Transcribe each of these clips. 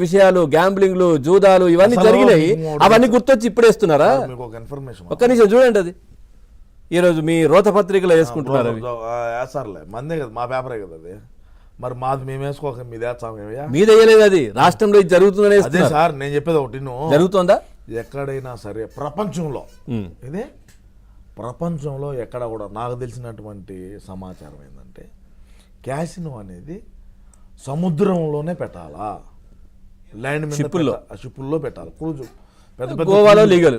విషయాలు, గ్యాంబ్లింగ్లు, జూదాలు ఇవన్నీ జరిగినాయి. అవన్నీ గుర్తొచ్చి ఇప్పుడేస్తున్నారా? ఒక్క నిమిషం చూడండి, అది ఈరోజు మీ రోత పత్రికలో వేసుకుంటున్నారు. మందే కదా, మా పేపరే కదా అది. మరి మాది మేము వేసుకోక మీది వేస్తామేమయ్యా? మీది వేయలేదు, అది రాష్ట్రంలో ఇది జరుగుతుందనే. అదే సార్ నేను చెప్పేది ఒకటి, జరుగుతుందా? ఎక్కడైనా సరే ప్రపంచంలో, ఇదే ప్రపంచంలో ఎక్కడ కూడా నాకు తెలిసినటువంటి సమాచారం ఏంటంటే, క్యాసినో అనేది సముద్రంలోనే పెట్టాలా, ల్యాండ్ మీద షిప్పుల్లో పెట్టాలి. క్రూజ్ పెద్ద పెద్ద గోవాలో లీగల్,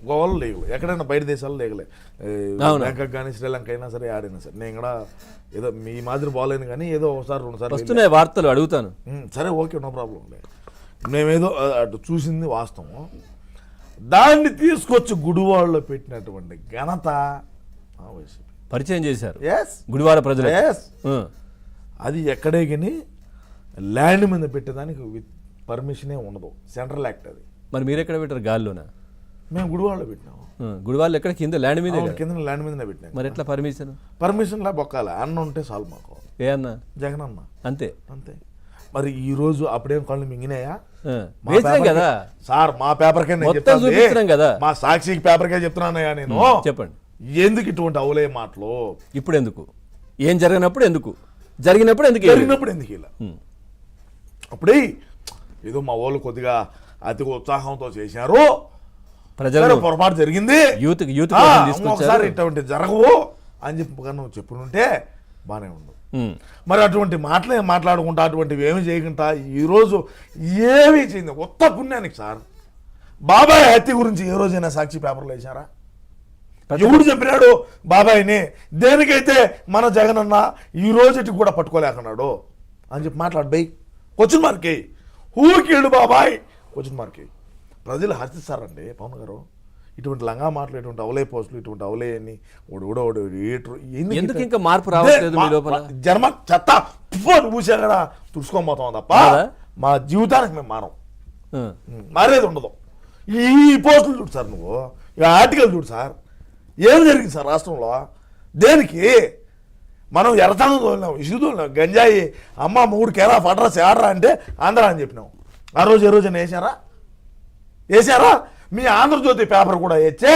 గోవాలో లీగల్, ఎక్కడైనా బయట దేశాల్లో లీగలే. బ్యాంకాక్ కానీ శ్రీలంక అయినా సరే, ఆడైనా సరే. నేను కూడా ఏదో మీ మాదిరి బాగాలేను కానీ ఏదో ఒకసారి 2 సార్లు వస్తున్నాయి వార్తలు, అడుగుతాను. సరే ఓకే, నో ప్రాబ్లం. మేమేదో అటు చూసింది వాస్తవం. దాన్ని తీసుకొచ్చి గుడివాడలో పెట్టినటువంటి ఘనత పరిచయం చేశారు గుడివాడ ప్రజలు. అది ఎక్కడే కానీ ల్యాండ్ మీద పెట్టేదానికి పర్మిషనే ఉండదు, సెంట్రల్ యాక్ట్ అది. మరి మీరు ఎక్కడ పెట్టారు? గాల్లోనా? మేము గుడివాడలో పెట్టినాము. గుడివాడలో ఎక్కడ? కింద ల్యాండ్ మీద, కింద ల్యాండ్ మీదనే పెట్టినా. మరి ఎట్లా పర్మిషన్? పర్మిషన్ లా బొక్కాలి, అన్న ఉంటే చాలు మాకు. ఏ అన్న? జగన్ అన్న. అంతే అంతే. మరి ఈ రోజు అప్పుడేం కళ్ళు మింగినాయా కదా సార్? మా పేపర్కే కదా, మా సాక్షికి పేపర్కే చెప్తున్నానయ్యా నేను. చెప్పండి, ఎందుకు ఇటువంటి అవులే మాటలు? ఇప్పుడు ఎందుకు? ఏం జరిగినప్పుడు ఎందుకు? జరిగినప్పుడు ఎందుకు? జరిగినప్పుడు ఎందుకు ఇలా? అప్పుడే ఏదో మా వాళ్ళు కొద్దిగా అతి ఉత్సాహంతో చేశారు, ప్రజలు పొరపాటు జరిగింది, ఒకసారి ఇటువంటి జరగవు అని చెప్పి నువ్వు చెప్పుకుంటే బాగానే ఉండదు. మరి అటువంటి మాటలే మాట్లాడుకుంటా, అటువంటివి ఏమి చేయకుండా ఈరోజు ఏమీ చేయింది కొత్త పుణ్యానికి సార్. బాబాయ్ హత్య గురించి ఏ రోజైనా సాక్షి పేపర్లో వేశారా? ఎవడు చెప్పినాడు బాబాయ్ని? దేనికైతే మన జగన్ అన్న ఈ రోజుకి కూడా పట్టుకోలేకున్నాడు అని చెప్పి మాట్లాడు బై. క్వశ్చన్ మార్క్ హూకిళ్ళు బాబాయ్, క్వశ్చన్ మార్క్. ప్రజలు హర్షిస్తారండి పవన్ గారు. ఇటువంటి లంగా మాటలు, ఇటువంటి అవలే పోస్టులు, ఇటువంటి అవలే అని ఎందుకు ఇంకా మార్పు రావట్లేదు మీ లోపల? జన్మ చెత్త పూసా కదా తుడుచుకోబోతాం తప్ప మా జీవితానికి మేము మారం, మారేది ఉండదు. ఈ పోస్టులు చూడు సార్, నువ్వు ఈ ఆర్టికల్ చూడు సార్, ఏం జరిగింది సార్ రాష్ట్రంలో? దేనికి మనం ఎర్రతనం తోలినాం, ఇసుకు తోలినాం, గంజాయి అమ్మ 3 కేరా అడ్రస్ ఆడరా అంటే ఆంధ్ర అని చెప్పినాం. ఆ రోజు ఏ రోజైనా వేసారా? మీ ఆంధ్రజ్యోతి పేపర్ కూడా వేస్తే